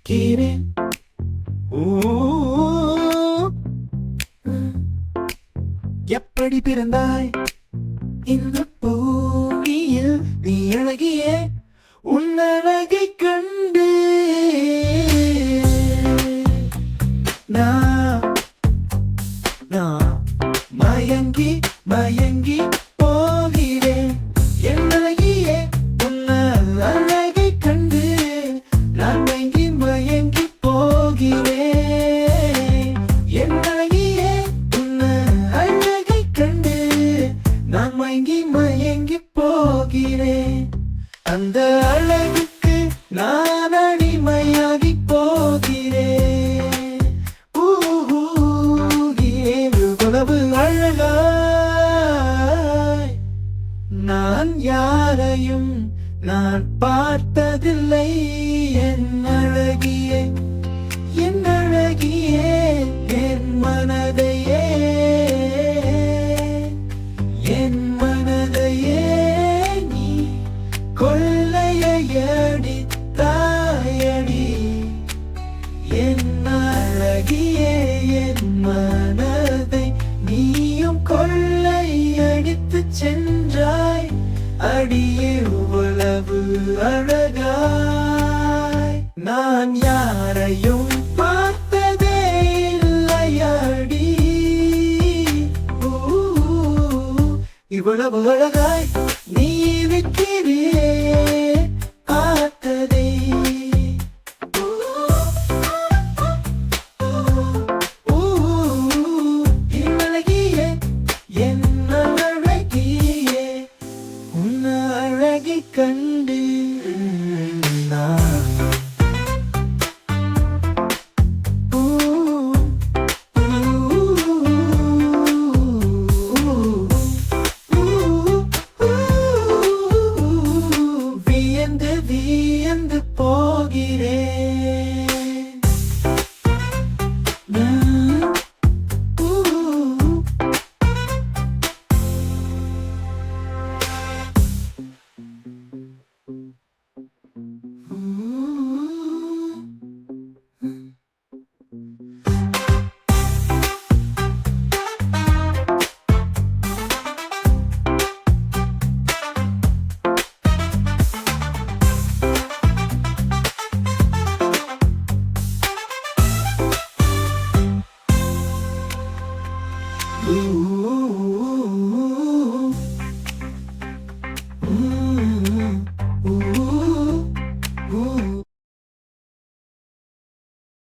பார்க்கிறேன். ஊ, எப்படி பிறந்தாய் இந்த பூமியில்? நீ அழகியே, உன் அழகை கண்டு நான் நான் மயங்கி மயங்கி போகிறேன். என் அழகியே, உன் அழகை கண்டு நான் மயங்கி மயங்கி போகிறேன். என் அழகியே, உன் அழகை கண்டு நான் மயங்கி மயங்கி போகிறேன். அந்த அழகுக்கு நான் அடிமையாகி போகிறேன். இவ்வளவு அழகாய் நான் யாரையும் நான் பார்த்ததில்லை. என் அழகியே, என் அழகியே, என் மனதையே, என் மனதையே நீ கொள்ளையடித்தாயடி. என் அழகியே, என் மனதை நீயும் கொள்ளையடித்து சென்றாய். அடியே உளவு அழகாய் நான் யாரையும் பார்த்ததே இல்லையடி. இவ்வளவு அழகாய் நீ இருக்கிறே பார்த்ததே. என் அழகியே, என் அழகியே, உன் அழகை கண்டு நான் வியந்து வியந்து போ